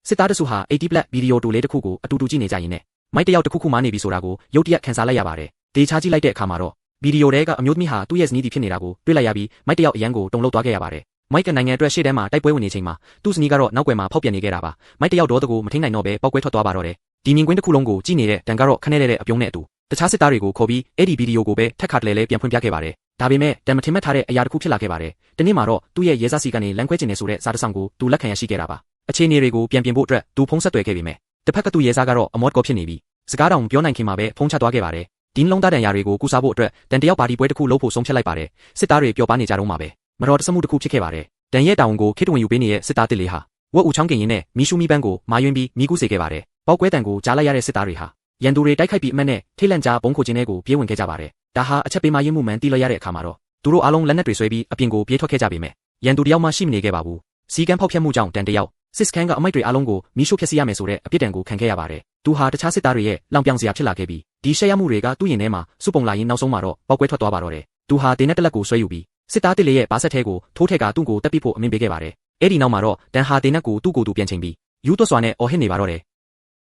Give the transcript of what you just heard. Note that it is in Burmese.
စစ်သားတစုဟာ80 black ဗီဒီယိုတိုလေးတစ်ခုကိုအတူတူကြည့်နေကြရင်နဲ့မိုက်တယောက်တစ်ခုခုမှနေပြီဆိုတာကိုရုတ်တရက်ခန်းစားလိုက်ရပါတယ်ဒေချာကြည့်လိုက်တဲ့အခါမှာတော့ဗီဒီယိုထဲကအမျိုးသမီးဟာသူ့ရဲ့ဇနီးတီဖြစ်နေတာကိုတွေ့လိုက်ရပြီးမိုက်တယောက်အရန်ကိုတုန်လှုပ်သွားခဲ့ရပါတယ်မိုက်ကနိုင်ငံအတွက်ရှေ့တန်းမှာတိုက်ပွဲဝင်နေချိန်မှာသူ့ဇနီးကတော့နောက်ွယ်မှာဖောက်ပြန်နေခဲ့တာပါမိုက်တယောက်တော့တကူမထိန်နိုင်တော့ပဲပောက်ကွဲထွက်သွားပါတော့တယ်ဒီမြင်ကွင်းတစ်ခုလုံးကိုကြည့်နေတဲ့တန်ကတော့ခနဲ့တဲ့အပြုံးနဲ့အတူတခြားစစ်သားတွေကိုခေါ်ပြီးအဲ့ဒီဗီဒီယိုကိုပဲထက်ခါတလဲလဲပြန်ဖွင့်ပြခဲ့ပါတယ်ဒါပေမဲ့တန်မထင်မှတ်ထားတဲ့အရာတစ်ခုဖြစ်လာခဲ့ပါတယ်တနေ့မှာတော့သူ့ရဲ့ရဲစားစီကနေလမ်းခွဲကျင်နေဆိုတဲ့စားတဆောင်ကိုသူလက်ခံရရှိခဲ့တာပါအခြေအနေတွေကိုပြန်ပြင်ဖို့အတွက်သူဖုံးဆက်သွယ်ခဲ့ပေမဲ့တစ်ဖက်ကသူ့ရဲစားကတော့အမော့ကောဖြစ်နေပြီးစကားတောင်ပြောနိုင်ခင်မှာပဲဖုံးချသွားခဲ့ပါတယ်ဒီနှလုံးသားတန်ရာတွေကိုကူစားဖို့အတွက်တန်တယောက်ပါတီပွဲတစ်ခုလုပ်ဖို့ဆုံးဖြတ်လိုက်ပါတယ်စစ်သားတွေပျော်ပါနေကြတော့မှာပဲမတော်တဆမှုတစ်ခုဖြစ်ခဲ့ပါတယ်တန်ရဲ့တောင်ကိုခေတ္တဝင်ယူပေးနေတဲ့စစ်သားတစ်လေးဟာဝက်ဦးချောင်းကင်ရင်နဲ့မီရှူမီပန်းကိုမာယွင်းပြီးမိကူးစေခဲ့ပါတယ်ပောက်ကွဲတန်ကိုကြားလိုက်ရတဲ့စစ်သားတွေဟာရန်သူတွေတိုက်ခိုက်ပြီးအမှတ်နဲ့ထိတ်လန့်ကြားဘုံခိုခြင်းတွေကိုပြေးဝင်ခဲ့ကြပါတယ်ဒါဟာအချက်ပေးမှယင်းမှုမှန်တီးလိုက်ရတဲ့အခါမှာတော့သူတို့အားလုံးလက်နက်တွေဆွဲပြီးအပြင်ကိုပြေးထွက်ခဲ့ကြပေမဲ့ရန်သူတယောက်မှရှိမနေခဲ့ပါဘူးစီကန်းဖောက်ဖျက်မှုကြောင့်တန်တယောက်စစ်စခန်းကအမိုက်တွေအားလုံးကိုမီးရှို့ဖျက်ဆီးရမယ်ဆိုတဲ့အပြစ်ဒဏ်ကိုခံခဲ့ရပါတယ်သူဟာတခြားစစ်သားတွေရဲ့လောင်ပြောင်စရာဖြစ်လာခဲ့ပြီးဒီရှက်ရမှုတွေကသူ့ရင်ထဲမှာစုပုံလာရင်းနောက်ဆုံးမှာတော့ပောက်ကွဲထွက်သွားပါတော့တယ်သူဟာတင်းနဲ့တလက်ကိုဆွဲယူပြီးစစ်သားတစ်လေးရဲ့ပါဆက်ထဲကိုထိုးထက်ကသူ့ကိုတက်ပစ်ဖို့အမိန့်ပေးခဲ့ပါတယ်အဲ့ဒီနောက်မှာတော့တန်ဟာတင်းနဲ့ကိုသူ့ကိုယ်သူပြန်ချိန်ပြီးယူသွတ်စွာနဲ့အော်ဟစ်နေပါတော့တယ်